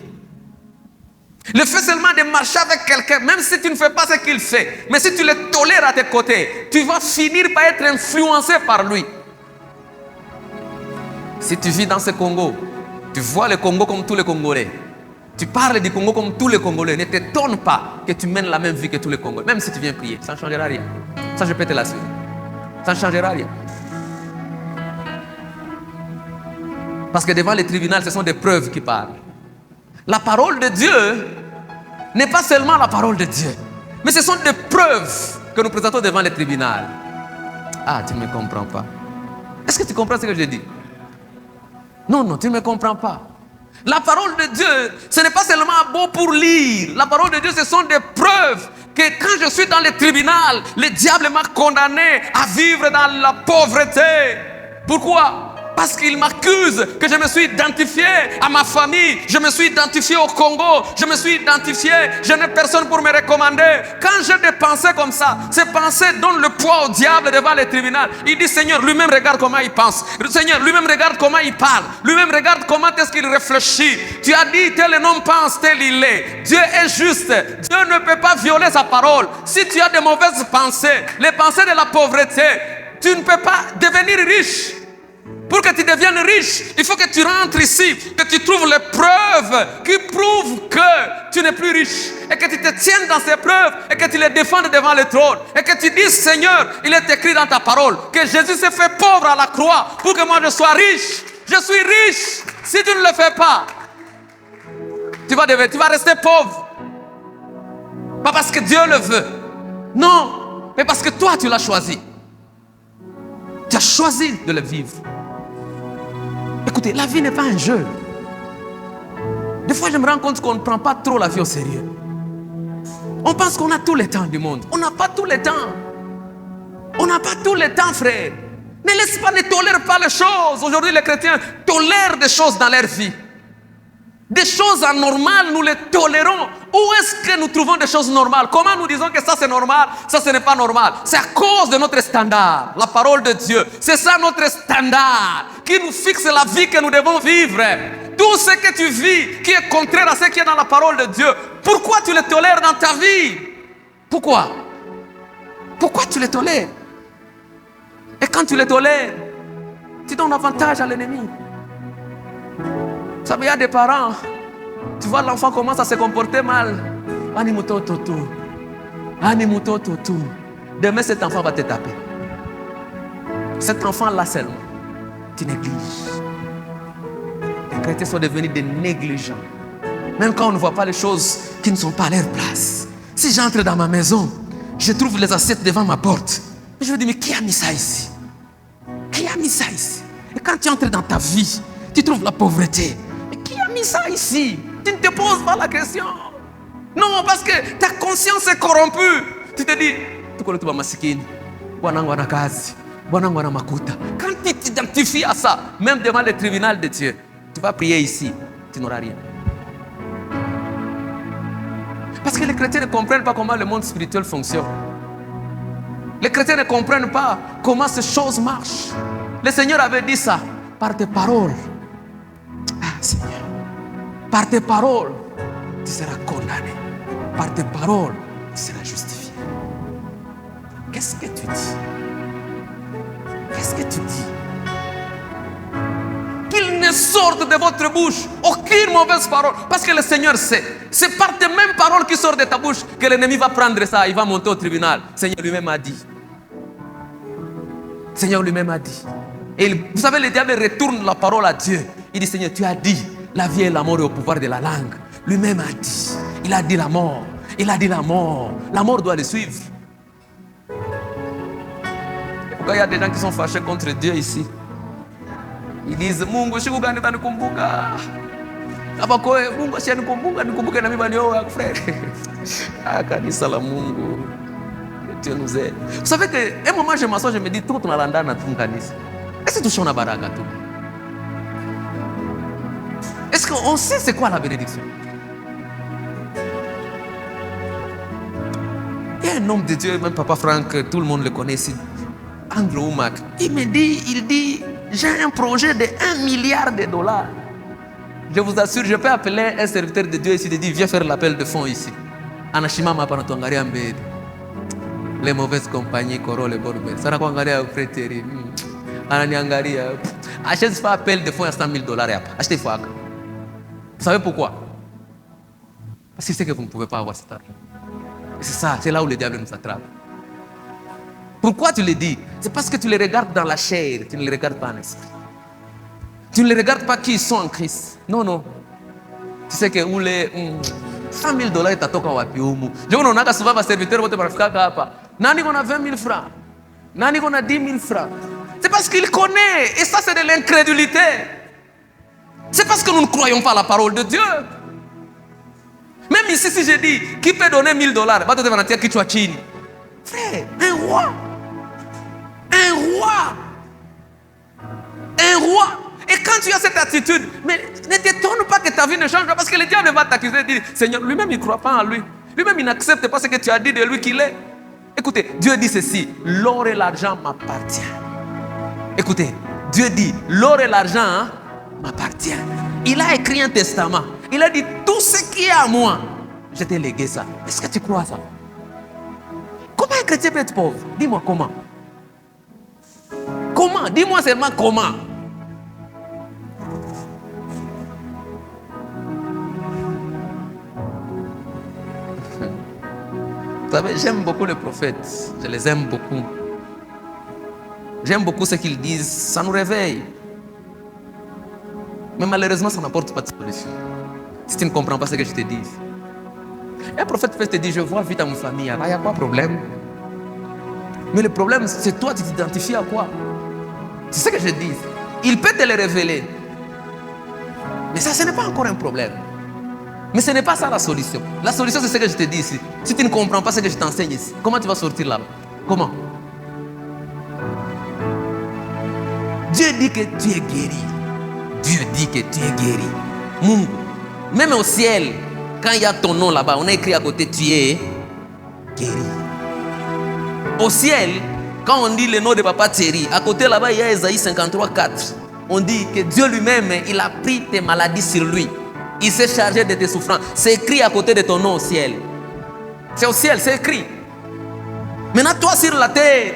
Le fait seulement de marcher avec quelqu'un, même si tu ne fais pas ce qu'il fait, mais si tu le tolères à tes côtés, tu vas finir par être influencé par lui. Si tu vis dans ce Congo, tu vois le Congo comme tous les Congolais. Tu parles du Congo comme tous les Congolais. Ne t'étonne pas que tu mènes la même vie que tous les Congolais. Même si tu viens prier, ça ne changera rien. Ça, je peux te l'assurer. Ça ne changera rien. Parce que devant les tribunaux, ce sont des preuves qui parlent. La parole de Dieu n'est pas seulement la parole de Dieu, mais ce sont des preuves que nous présentons devant les tribunaux. Ah, tu ne me comprends pas. Est-ce que tu comprends ce que je dis? Non, non, tu ne me comprends pas. La parole de Dieu, ce n'est pas seulement beau pour lire. La parole de Dieu, ce sont des preuves que quand je suis dans le tribunal, le diable m'a condamné à vivre dans la pauvreté. Pourquoi? Parce qu'il m'accuse que je me suis identifié à ma famille, je me suis identifié au Congo, je me suis identifié, je n'ai personne pour me recommander. Quand j'ai des pensées comme ça, ces pensées donnent le poids au diable devant le tribunal. Il dit Seigneur, lui-même regarde comment il pense. Seigneur, lui-même regarde comment il parle. Lui-même regarde comment est-ce qu'il réfléchit. Tu as dit tel homme pense, tel il est. Dieu est juste. Dieu ne peut pas violer sa parole. Si tu as de mauvaises pensées, les pensées de la pauvreté, tu ne peux pas devenir riche. Pour que tu deviennes riche, il faut que tu rentres ici, que tu trouves les preuves qui prouvent que tu n'es plus riche. Et que tu te tiennes dans ces preuves et que tu les défendes devant le trône. Et que tu dises, Seigneur, il est écrit dans ta parole que Jésus s'est fait pauvre à la croix pour que moi je sois riche. Je suis riche. Si tu ne le fais pas, tu vas rester pauvre. Pas parce que Dieu le veut. Non, mais parce que toi tu l'as choisi. Tu as choisi de le vivre. Écoutez, la vie n'est pas un jeu. Des fois, je me rends compte qu'on ne prend pas trop la vie au sérieux. On pense qu'on a tout le temps du monde. On n'a pas tout le temps. On n'a pas tout le temps, frère. Ne tolère pas les choses. Aujourd'hui, les chrétiens tolèrent des choses dans leur vie. Des choses anormales, nous les tolérons. Où est-ce que nous trouvons des choses normales? Comment nous disons que ça c'est normal, ça ce n'est pas normal? C'est à cause de notre standard, la parole de Dieu. C'est ça notre standard qui nous fixe la vie que nous devons vivre. Tout ce que tu vis qui est contraire à ce qui est dans la parole de Dieu, pourquoi tu le tolères dans ta vie? Pourquoi? Pourquoi tu le tolères? Et quand tu le tolères, tu donnes avantage à l'ennemi. Vous savez, il y a des parents, tu vois l'enfant commence à se comporter mal. Demain, cet enfant va te taper. Cet enfant-là seulement, tu négliges. Les chrétiens sont devenus des négligents. Même quand on ne voit pas les choses qui ne sont pas à leur place. Si j'entre dans ma maison, je trouve les assiettes devant ma porte. Je me dis, mais qui a mis ça ici? Qui a mis ça ici? Et quand tu entres dans ta vie, tu trouves la pauvreté. Mais qui a mis ça ici? Tu ne te poses pas la question. Non, parce que ta conscience est corrompue. Tu te dis, quand tu t'identifies à ça, même devant le tribunal de Dieu, tu vas prier ici, tu n'auras rien. Parce que les chrétiens ne comprennent pas comment le monde spirituel fonctionne. Les chrétiens ne comprennent pas comment ces choses marchent. Le Seigneur avait dit ça par tes paroles. Ah Seigneur, par tes paroles, tu seras condamné. Par tes paroles, tu seras justifié. Qu'est-ce que tu dis? Qu'est-ce que tu dis? Qu'il ne sorte de votre bouche aucune mauvaise parole. Parce que le Seigneur sait. C'est par tes mêmes paroles qui sortent de ta bouche que l'ennemi va prendre ça. Il va monter au tribunal. Le Seigneur lui-même a dit. Le Seigneur lui-même a dit. Et vous savez, le diable retourne la parole à Dieu. Il dit, Seigneur, tu as dit, la vie et la mort est au pouvoir de la langue. Lui-même a dit. Il a dit la mort. Il a dit la mort. La mort doit le suivre. Et pourquoi il y a des gens qui sont fâchés contre Dieu ici? Ils disent, Mungu shikugani banikumbuka. Abakoe, Mungu ashanikumbuka, nikumbuke na mimi banioa frère. Ah, kanisa la Mungu. Dieu nous aide. Vous savez que un moment je m'assois, je me dis, tout on a l'anda na tout kanisa. Est-ce que tu as baraka tout? Est-ce qu'on sait c'est quoi la bénédiction? Il y a un homme de Dieu, même Papa Franck, tout le monde le connaît ici, Andrew Oumak. Il dit, j'ai un projet de 1 milliard de dollars. Je vous assure, je peux appeler un serviteur de Dieu ici et dire, viens faire l'appel de fonds ici. Anashimama panatongaria mbele. Les mauvaises compagnies, Coro, les Borbel. Ça n'a pas engagé prêter. Ananiangaria. Achète pas appel de fonds à 100 000 dollars. Achetez fois. Vous savez pourquoi? Parce qu'il sait que vous ne pouvez pas avoir cet argent. Et c'est ça, c'est là où le diable nous attrape. Pourquoi tu le dis? C'est parce que tu les regardes dans la chair, tu ne les regardes pas en esprit. Tu ne les regardes pas qui sont en Christ. Non, non. Tu sais que où les 100 000 dollars itatoka wapi humu? Je vois on souvent va serviteur wote barafika hapa. Nani kona 20 000 francs? Nani kona 10 000 francs? C'est parce qu'il connaît. Et ça, c'est de l'incrédulité. C'est parce que nous ne croyons pas à la parole de Dieu. Même ici, si je dis, qui peut donner 1 000 dollars? Va te demander qui tu as chini. Frère, un roi. Un roi. Un roi. Et quand tu as cette attitude, mais ne t'étonne pas que ta vie ne change pas, parce que le diable va t'accuser et dire, Seigneur, lui-même il ne croit pas en lui. Lui-même il n'accepte pas ce que tu as dit de lui qu'il est. Écoutez, Dieu dit ceci, l'or et l'argent m'appartiennent. Écoutez, Dieu dit, l'or et l'argent m'appartiennent. Il a écrit un testament. Il a dit, tout ce qui est à moi, je t'ai légué ça. Est-ce que tu crois ça? Comment un chrétien peut être pauvre? Dis-moi comment. Comment? Dis-moi seulement comment. Vous savez, j'aime beaucoup les prophètes. Je les aime beaucoup. J'aime beaucoup ce qu'ils disent. Ça nous réveille. Mais malheureusement, ça n'apporte pas de solution. Si tu ne comprends pas ce que je te dis. Un prophète peut te dire, je vois vite à ma famille. Là, il n'y a pas de problème. Mais le problème, c'est toi, tu t'identifies à quoi? C'est ce que je dis. Il peut te le révéler. Mais ça, ce n'est pas encore un problème. Mais ce n'est pas ça la solution. La solution, c'est ce que je te dis ici. Si tu ne comprends pas ce que je t'enseigne ici, comment tu vas sortir là? Comment? Dieu dit que tu es guéri. Dieu dit que tu es guéri. Mungu Même au ciel, quand il y a ton nom là-bas, on a écrit à côté, tu es guéri. Au ciel, quand on dit le nom de Papa Thierry, à côté là-bas, il y a Ésaïe 53:4. On dit que Dieu lui-même, il a pris tes maladies sur lui. Il s'est chargé de tes souffrances. C'est écrit à côté de ton nom au ciel. C'est au ciel, c'est écrit. Maintenant, toi sur la terre,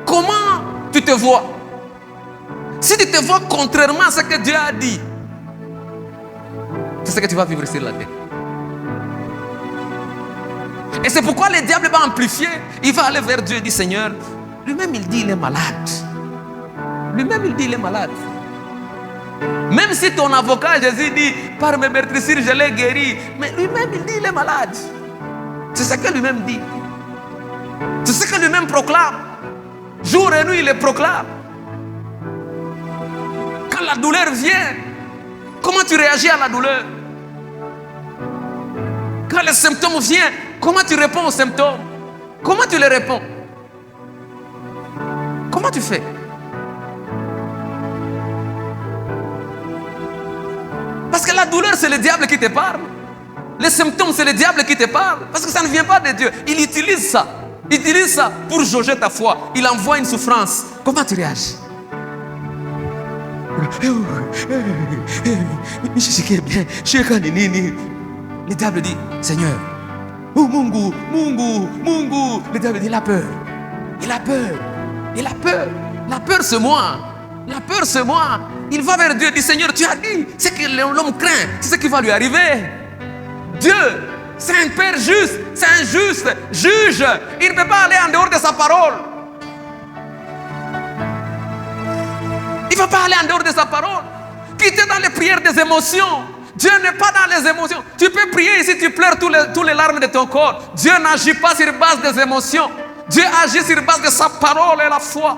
comment tu te vois? Si tu te vois contrairement à ce que Dieu a dit, c'est ce que tu vas vivre sur la terre. Et c'est pourquoi le diable va amplifier. Il va aller vers Dieu et dire, Seigneur, lui-même il dit il est malade. Lui-même il dit il est malade. Même si ton avocat Jésus dit, par mes meurtrissures je l'ai guéri, mais lui-même il dit il est malade. C'est ce que lui-même dit. C'est ce que lui-même proclame. Jour et nuit il le proclame. Quand la douleur vient, comment tu réagis à la douleur? Quand les symptômes viennent, comment tu réponds aux symptômes? Comment tu les réponds? Comment tu fais? Parce que la douleur, c'est le diable qui te parle. Les symptômes, c'est le diable qui te parle. Parce que ça ne vient pas de Dieu. Il utilise ça. Il utilise ça pour jauger ta foi. Il envoie une souffrance. Comment tu réagis? Le diable dit, Seigneur, Mungu. Le diable dit, il a peur. Il a peur. Il a peur. La peur, c'est moi. La peur, c'est moi. Il va vers Dieu et dit, Seigneur, tu as dit, c'est que l'homme craint, c'est ce qui va lui arriver. Dieu, c'est un Père juste, c'est un juste juge. Il ne peut pas aller en dehors de sa parole. Il ne va pas aller en dehors de sa parole. Quitter dans les prières des émotions. Dieu n'est pas dans les émotions. Tu peux prier ici, tu pleures tous les larmes de ton corps. Dieu n'agit pas sur base des émotions. Dieu agit sur base de sa parole et la foi.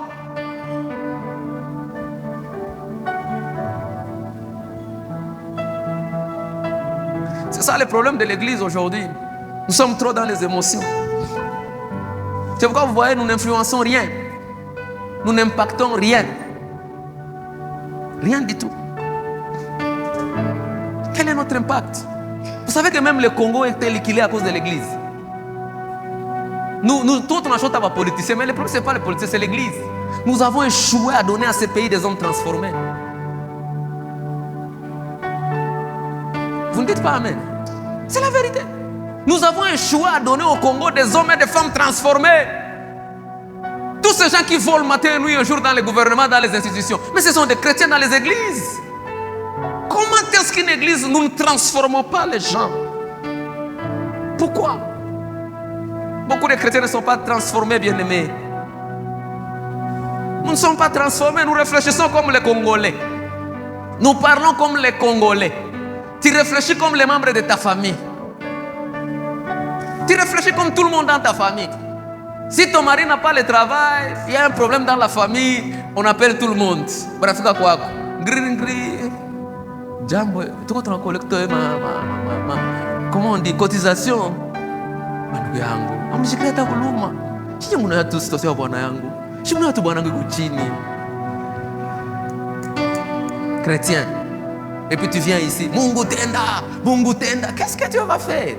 C'est ça le problème de l'église aujourd'hui. Nous sommes trop dans les émotions. C'est pourquoi vous voyez, nous n'influençons rien. Nous n'impactons rien. Rien du tout. Quel est notre impact? Vous savez que même le Congo a été liquidé à cause de l'église. Nous tous on achète à politiciens, mais le problème ce n'est pas les politiciens, c'est l'église. Nous avons échoué à donner à ce pays des hommes transformés. Vous ne dites pas amen. C'est la vérité. Nous avons échoué à donner au Congo des hommes et des femmes transformés. Tous ces gens qui volent matin et nuit un jour dans les gouvernements, dans les institutions, mais ce sont des chrétiens dans les églises. Comment est-ce qu'une église, nous ne transformons pas les gens? Pourquoi? Beaucoup de chrétiens ne sont pas transformés, bien-aimés. Nous ne sommes pas transformés, nous réfléchissons comme les Congolais. Nous parlons comme les Congolais. Tu réfléchis comme les membres de ta famille. Tu réfléchis comme tout le monde dans ta famille. Si ton mari n'a pas le travail, il y a un problème dans la famille, on appelle tout le monde. Bref, quoi? Jambo, tu as collecté comment on dit, cotisation. Mandugu yangu, amshikilia hata kuluma. Sisi mna tu sitosea bwana yangu. Sisi mna tu bwana yangu chini. Chrétien. Et puis tu viens ici, Mungu tenda. Qu'est-ce que Dieu va faire?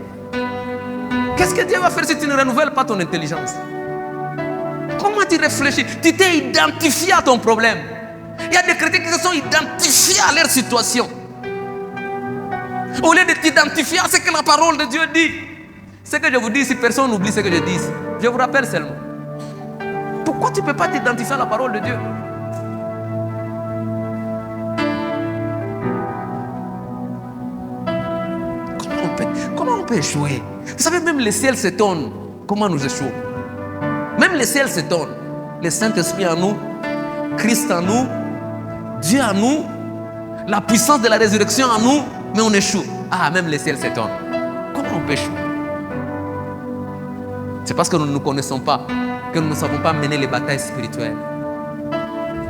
Qu'est-ce que Dieu va faire si tu ne renouvelles pas ton intelligence? Comment tu réfléchis? Tu t'es identifié à ton problème. Il y a des chrétiens qui se sont identifiés à leur situation. Au lieu de t'identifier à ce que la parole de Dieu dit. Ce que je vous dis, si personne n'oublie ce que je dis, je vous rappelle seulement. Pourquoi tu ne peux pas t'identifier à la parole de Dieu? Comment on peut échouer? Vous savez, même le ciel s'étonne. Comment nous échouons? Même le ciel s'étonne. Le Saint-Esprit en nous, Christ en nous, Dieu en nous, la puissance de la résurrection en nous, mais on échoue. Ah, même le ciel s'étonne. Comment on peut échouer? C'est parce que nous ne nous connaissons pas, que nous ne savons pas mener les batailles spirituelles.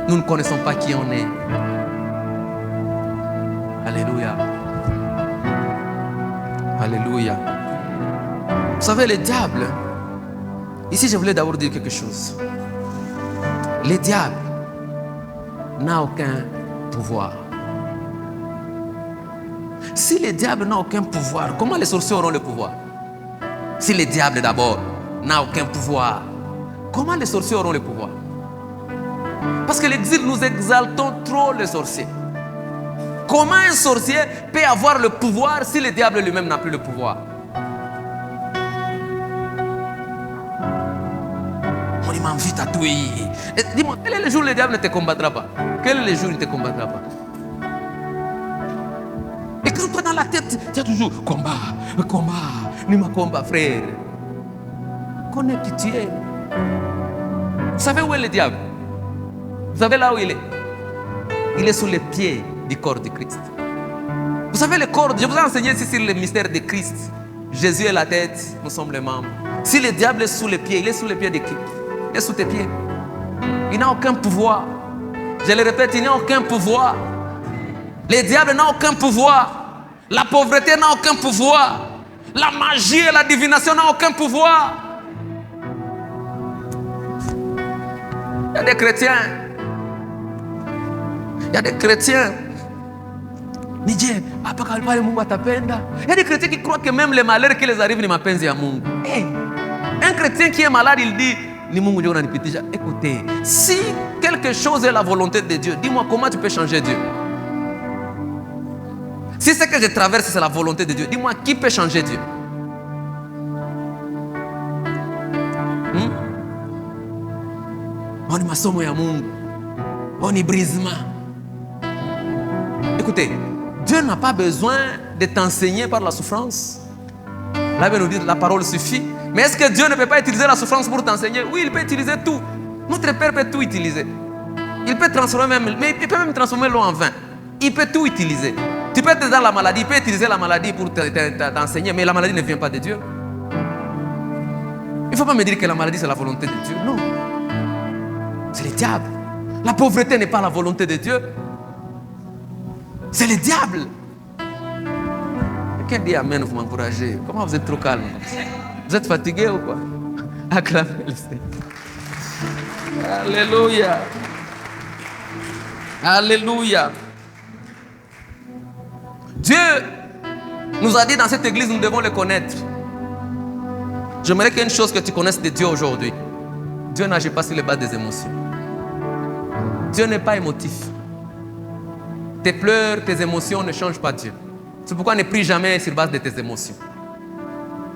Nous ne connaissons pas qui on est. Alléluia. Alléluia. Vous savez, le diable, ici je voulais d'abord dire quelque chose. Le diable n'a aucun pouvoir. Si le diable n'a aucun pouvoir, comment les sorciers auront le pouvoir? Si le diable d'abord n'a aucun pouvoir, comment les sorciers auront le pouvoir? Parce que l'exil, nous exaltons trop les sorciers. Comment un sorcier peut avoir le pouvoir si le diable lui-même n'a plus le pouvoir? On dit, m'en vite à tout. Dis-moi, quel est le jour où le diable ne te combattra pas? Quel est le jour où il ne te combattra pas? Et quand toi dans la tête, tu as toujours combat, ni ma combat, frère. Connais qui tu es. Vous savez où est le diable? Vous savez là où il est? Il est sous les pieds du corps de Christ. Vous savez le corps, je vous ai enseigné ici sur le mystère de Christ. Jésus est la tête, nous sommes les membres. Si le diable est sous les pieds, il est sous les pieds de qui? Il est sous tes pieds. Il n'a aucun pouvoir. Je le répète, il n'a aucun pouvoir. Le diable n'a aucun pouvoir. La pauvreté n'a aucun pouvoir. La magie et la divination n'ont aucun pouvoir. Il y a des chrétiens. Il y a des chrétiens. Il y a des chrétiens qui croient que même les malheurs qui les arrivent ne mapenzi à Mungu. Un chrétien qui est malade, il dit écoutez, si quelque chose est la volonté de Dieu, dis-moi comment tu peux changer Dieu. Si ce que je traverse, c'est la volonté de Dieu, dis-moi qui peut changer Dieu. On est masomo ya Mungu. On est brisement. Écoutez, Dieu n'a pas besoin de t'enseigner par la souffrance. Là, il va nous dire la parole suffit. Mais est-ce que Dieu ne peut pas utiliser la souffrance pour t'enseigner? Oui, il peut utiliser tout. Notre Père peut tout utiliser. Il peut transformer même, mais il peut même transformer l'eau en vin. Il peut tout utiliser. Tu peux être dans la maladie, il peut utiliser la maladie pour t'enseigner, mais la maladie ne vient pas de Dieu. Il ne faut pas me dire que la maladie c'est la volonté de Dieu. Non. C'est le diable. La pauvreté n'est pas la volonté de Dieu. C'est le diable. Quelqu'un dit Amen, vous m'encouragez. Comment vous êtes trop calme? Vous êtes fatigué ou quoi? Acclamez le Seigneur. Alléluia. Alléluia. Dieu nous a dit dans cette église, nous devons le connaître. J'aimerais qu'il y ait une chose que tu connaisses de Dieu aujourd'hui. Dieu n'agit pas sur les bases des émotions. Dieu n'est pas émotif. Tes pleurs, tes émotions ne changent pas Dieu. C'est pourquoi ne prie jamais sur base de tes émotions.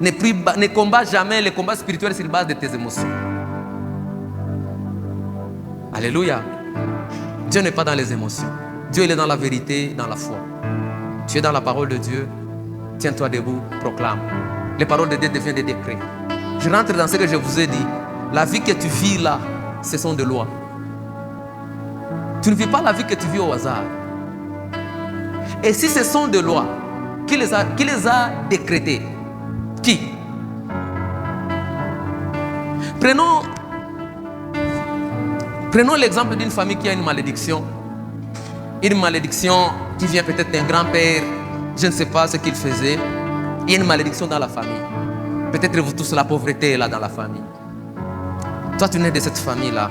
Ne combat jamais les combats spirituels sur base de tes émotions. Alléluia. Dieu n'est pas dans les émotions. Dieu il est dans la vérité, dans la foi. Tu es dans la parole de Dieu. Tiens-toi debout, proclame. Les paroles de Dieu deviennent des décrets. Je rentre dans ce que je vous ai dit. La vie que tu vis là, ce sont des lois. Tu ne vis pas la vie que tu vis au hasard. Et si ce sont des lois, qui les a décrétées? Qui? Prenons l'exemple d'une famille qui a une malédiction. Une malédiction qui vient peut-être d'un grand-père. Je ne sais pas ce qu'il faisait. Il y a une malédiction dans la famille. Peut-être vous tous, la pauvreté est là dans la famille. Toi, tu nais de cette famille-là.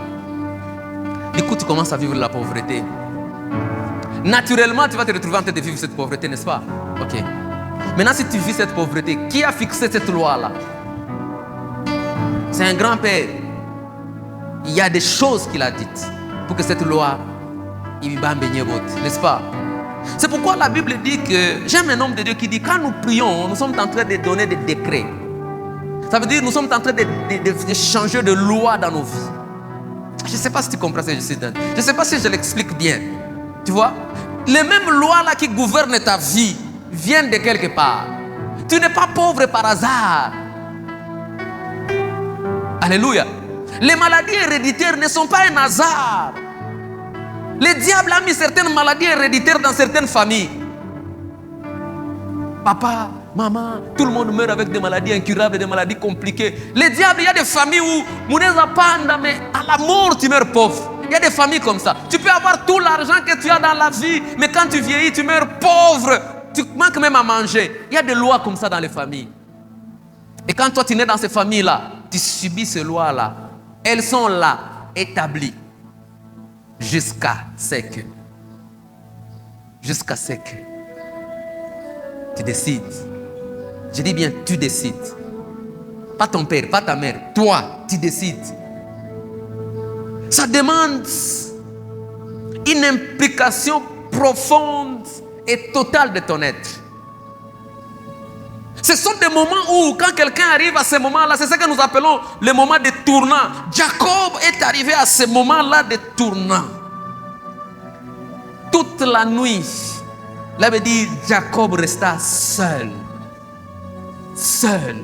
Du coup, tu commences à vivre la pauvreté. Naturellement, tu vas te retrouver en train de vivre cette pauvreté, n'est-ce pas? Ok. Maintenant, si tu vis cette pauvreté, qui a fixé cette loi-là? C'est un grand-père. Il y a des choses qu'il a dites pour que cette loi, il va baigner votre, n'est-ce pas? C'est pourquoi la Bible dit que, j'aime un homme de Dieu qui dit, quand nous prions, nous sommes en train de donner des décrets. Ça veut dire que nous sommes en train de changer de loi dans nos vies. Je ne sais pas si tu comprends ce que je suis dans. Je ne sais pas si je l'explique bien. Tu vois? Les mêmes lois-là qui gouvernent ta vie viennent de quelque part. Tu n'es pas pauvre par hasard. Alléluia. Les maladies héréditaires ne sont pas un hasard. Le diable a mis certaines maladies héréditaires dans certaines familles. Papa, maman, tout le monde meurt avec des maladies incurables, des maladies compliquées. Le diable, il y a des familles où, mais à la mort, tu meurs pauvre. Il y a des familles comme ça. Tu peux avoir tout l'argent que tu as dans la vie, mais quand tu vieillis, tu meurs pauvre. Tu manques même à manger. Il y a des lois comme ça dans les familles. Et quand toi, tu nais dans ces familles-là, tu subis ces lois-là. Elles sont là, établies. Jusqu'à ce que Tu décides. Je dis bien, tu décides. Pas ton père, pas ta mère. Toi, tu décides. Ça demande une implication profonde et totale de ton être. Ce sont des moments où, quand quelqu'un arrive à ces moments-là, c'est ce que nous appelons le moment de tournant. Jacob est arrivé à ce moment-là de tournant. Toute la nuit, là veut dire Jacob resta seul. Seul.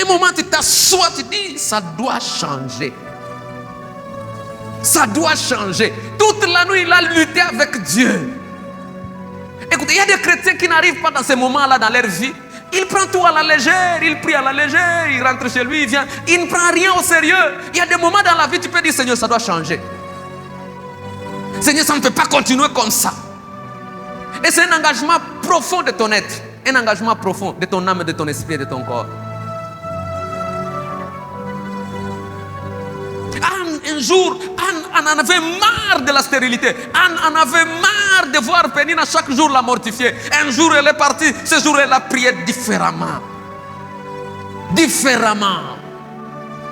Un moment, tu t'assois, tu dis, ça doit changer. Ça doit changer. Toute la nuit, il a lutté avec Dieu. Écoutez, il y a des chrétiens qui n'arrivent pas dans ces moments-là dans leur vie. Il prend tout à la légère, il prie à la légère, il rentre chez lui, il vient. Il ne prend rien au sérieux. Il y a des moments dans la vie, tu peux dire, Seigneur, ça doit changer. Seigneur, ça ne peut pas continuer comme ça. Et c'est un engagement profond de ton être. Un engagement profond de ton âme, de ton esprit et de ton corps. Un jour, Anne en avait marre de la stérilité. Anne en avait marre de voir Pénina chaque jour la mortifier. Un jour, elle est partie. Ce jour, elle a prié différemment. Différemment.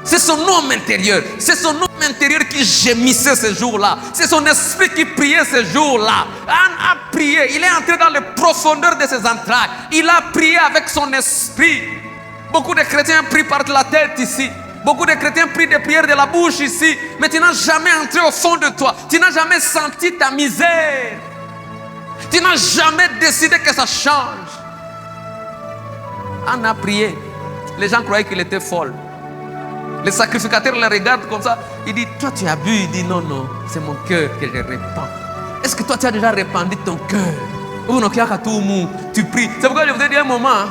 C'est son homme intérieur. C'est son homme intérieur qui gémissait ce jour-là. C'est son esprit qui priait ce jour-là. Anne a prié. Il est entré dans les profondeurs de ses entrailles. Il a prié avec son esprit. Beaucoup de chrétiens prient par la tête ici. Beaucoup de chrétiens prient des prières de la bouche ici, mais tu n'as jamais entré au fond de toi. Tu n'as jamais senti ta misère. Tu n'as jamais décidé que ça change. Anne a prié. Les gens croyaient qu'il était folle. Les sacrificateurs le regardent comme ça. Il dit, toi tu as bu. Il dit, non, non, c'est mon cœur que je répands. Est-ce que toi tu as déjà répandu ton cœur? Tu pries. C'est pourquoi je vous ai dit un moment.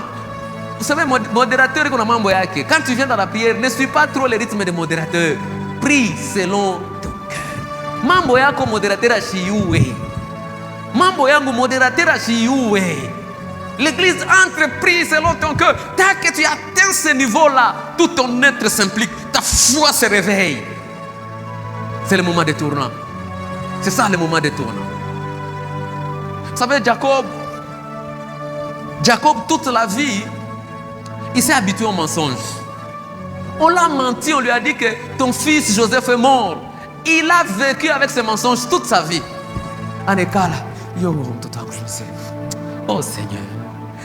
Vous savez, modérateur, quand tu viens dans la prière, ne suis pas trop le rythme de modérateur. Prie selon ton cœur. Mambo yako modérateur à chiyoué. Mambo yangu modérateur à chiyoué. L'église entre, prie selon ton cœur. Dès que tu atteins ce niveau-là, tout ton être s'implique. Ta foi se réveille. C'est le moment de tournant. C'est ça le moment de tournant. Vous savez, Jacob, toute la vie, il s'est habitué au mensonge. On l'a menti, on lui a dit que ton fils Joseph est mort. Il a vécu avec ce mensonge toute sa vie. Anekala, yo, Joseph. Oh Seigneur.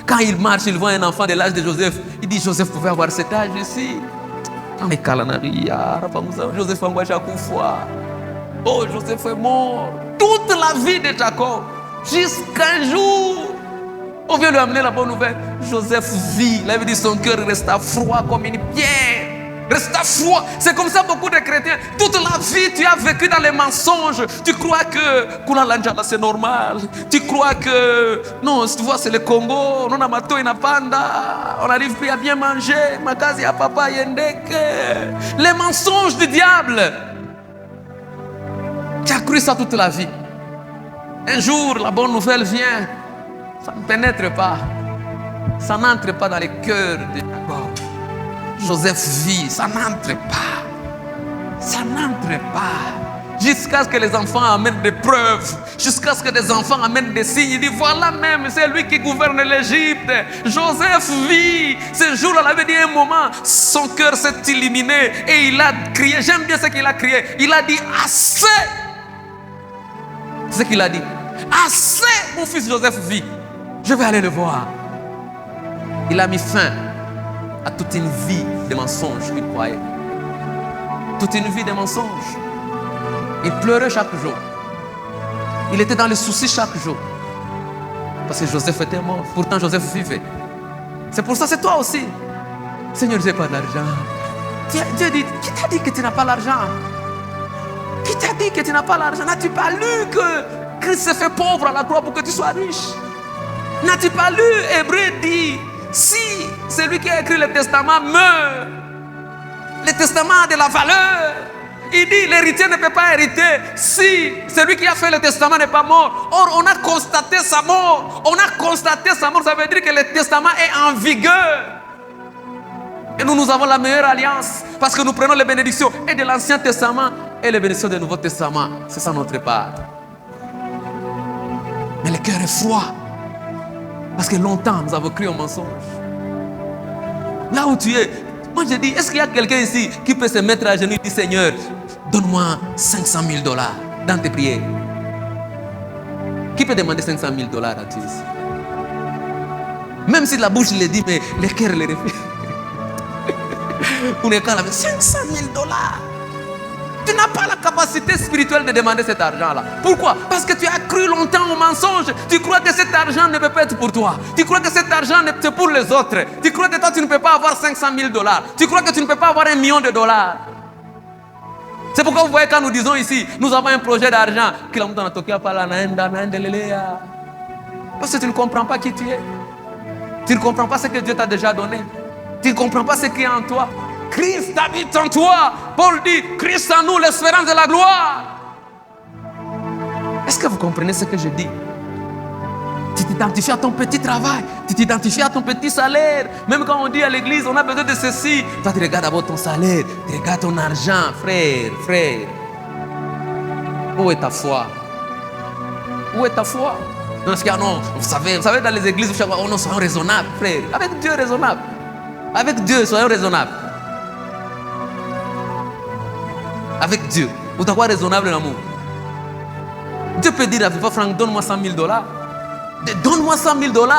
Quand il marche, il voit un enfant de l'âge de Joseph. Il dit, Joseph pouvait avoir cet âge ici. Anekala Naria, Joseph Angwa chaque fois. Oh, Joseph est mort. Toute la vie de Jacob. Jusqu'à un jour. On vient lui amener la bonne nouvelle. Joseph vit. Il avait dit son cœur resta froid comme une pierre. Resta froid. C'est comme ça beaucoup de chrétiens. Toute la vie, tu as vécu dans les mensonges. Tu crois que Kula Lanjala c'est normal. Tu crois que non, tu vois, c'est le Congo. Non, Namato Inapanda. On n'arrive plus à bien manger. Makazi à papa Yendeke. Les mensonges du diable. Tu as cru ça toute la vie. Un jour, la bonne nouvelle vient. Ça ne pénètre pas. Ça n'entre pas dans les cœurs de Jacob. Joseph vit, ça n'entre pas. Ça n'entre pas. Jusqu'à ce que les enfants amènent des preuves. Jusqu'à ce que des enfants amènent des signes. Il dit, voilà même, c'est lui qui gouverne l'Égypte. Joseph vit. Ce jour-là, il avait dit un moment, son cœur s'est illuminé. Et il a crié, j'aime bien ce qu'il a crié. Il a dit, assez. C'est ce qu'il a dit. Assez, mon fils Joseph vit. Je vais aller le voir. Il a mis fin à toute une vie de mensonges qu'il croyait. Toute une vie de mensonges. Il pleurait chaque jour. Il était dans les soucis chaque jour. Parce que Joseph était mort. Pourtant, Joseph vivait. C'est pour ça, c'est toi aussi. Seigneur, je n'ai pas d'argent. Dieu dit, qui t'a dit que tu n'as pas l'argent? Qui t'a dit que tu n'as pas l'argent? N'as-tu pas lu que Christ s'est fait pauvre à la croix pour que tu sois riche? N'as-tu pas lu? Hébreu dit, si celui qui a écrit le testament meurt, le testament a de la valeur. Il dit, l'héritier ne peut pas hériter si celui qui a fait le testament n'est pas mort. Or, on a constaté sa mort. On a constaté sa mort, ça veut dire que le testament est en vigueur. Et nous avons la meilleure alliance parce que nous prenons les bénédictions et de l'Ancien Testament et les bénédictions du Nouveau Testament. C'est ça notre part. Mais le cœur est froid. Parce que longtemps, nous avons cru au mensonge. Là où tu es, moi je dis, est-ce qu'il y a quelqu'un ici qui peut se mettre à genoux et dire, Seigneur, donne-moi 500 000 $ dans tes prières? Qui peut demander 500 000 $ à Dieu ici? Même si la bouche le dit, mais le cœur le refuse. On est quand même 500 000 $. Tu n'as pas la capacité spirituelle de demander cet argent-là. Pourquoi? Parce que tu as cru longtemps au mensonge. Tu crois que cet argent ne peut pas être pour toi. Tu crois que cet argent est pour les autres. Tu crois que toi, tu ne peux pas avoir 500 000 $. Tu crois que tu ne peux pas avoir 1 million de $. C'est pourquoi vous voyez quand nous disons ici, nous avons un projet d'argent. Parce que tu ne comprends pas qui tu es. Tu ne comprends pas ce que Dieu t'a déjà donné. Tu ne comprends pas ce qui est en toi. Christ habite en toi. Paul dit, Christ en nous, l'espérance de la gloire. Est-ce que vous comprenez ce que je dis? Tu t'identifies à ton petit travail. Tu t'identifies à ton petit salaire. Même quand on dit à l'église, on a besoin de ceci. Toi, tu regardes d'abord ton salaire. Tu regardes ton argent, frère. Où est ta foi? Où est ta foi? Non, vous savez, dans les églises, oh non, soyons raisonnables, frère. Avec Dieu, raisonnable. Avec Dieu, soyons raisonnables. Avec Dieu. Vous êtes quoi raisonnable, l'amour? Dieu peut dire à Papa Franck, donne-moi 100 000 $. Donne-moi 100 000 $.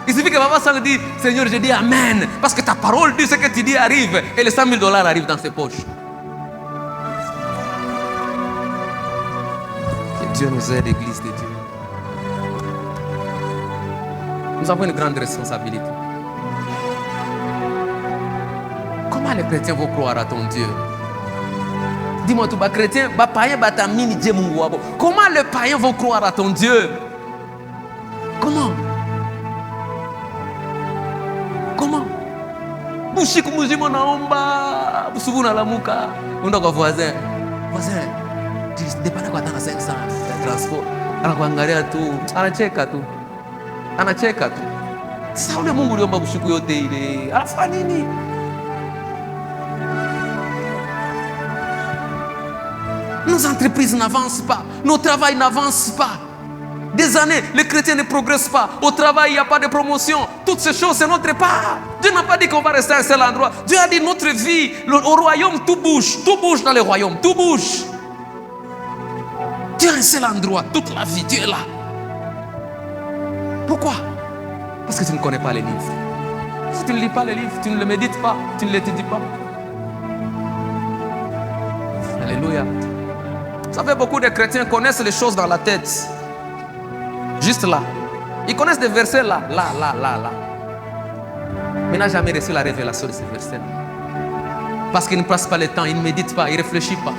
Il suffit que Papa Franck dise, Seigneur, je dis Amen. Parce que ta parole dit ce que tu dis arrive. Et les 100 000 $ arrivent dans ses poches. Que Dieu nous aide, Église de Dieu. Nous avons une grande responsabilité. Comment les chrétiens vont croire à ton Dieu? Dis-moi tout, chrétien, païen, Dieu. Comment les païens vont croire à ton Dieu? Comment? Bushiku muzimo naomba, busubu na lamuka, undoka voisin, dépendant kwa tana 500 ya transport, anakuangalia tu, anacheka tu. Sasa ule Mungu uliomba bushiku yote ile, anafanya nini? Nos entreprises n'avancent pas, nos travails n'avancent pas. Des années, les chrétiens ne progressent pas. Au travail, il n'y a pas de promotion. Toutes ces choses, c'est notre part. Dieu n'a pas dit qu'on va rester à un seul endroit. Dieu a dit notre vie, au royaume, tout bouge dans le royaume, tout bouge. Dieu a un seul endroit, toute la vie, Dieu est là. Pourquoi? Parce que tu ne connais pas les livres. Si tu ne lis pas les livres, tu ne les médites pas, tu ne l'étudies pas. Alléluia. Vous savez, beaucoup de chrétiens connaissent les choses dans la tête. Juste là. Ils connaissent des versets là. Mais ils n'ont jamais reçu la révélation de ces versets. Parce qu'ils ne passent pas le temps, ils ne méditent pas, ils ne réfléchissent pas.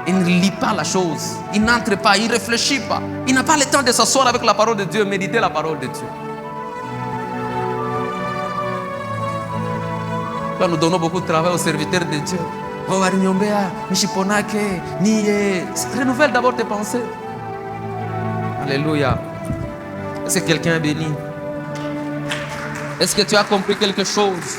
Ils ne lisent pas la chose. Ils n'entrent pas, ils ne réfléchissent pas. Ils n'ont pas le temps de s'asseoir avec la parole de Dieu, méditer la parole de Dieu. Là, nous donnons beaucoup de travail aux serviteurs de Dieu. Renouvelle d'abord tes pensées. Alléluia. Est-ce que quelqu'un est béni? Est-ce que tu as compris quelque chose?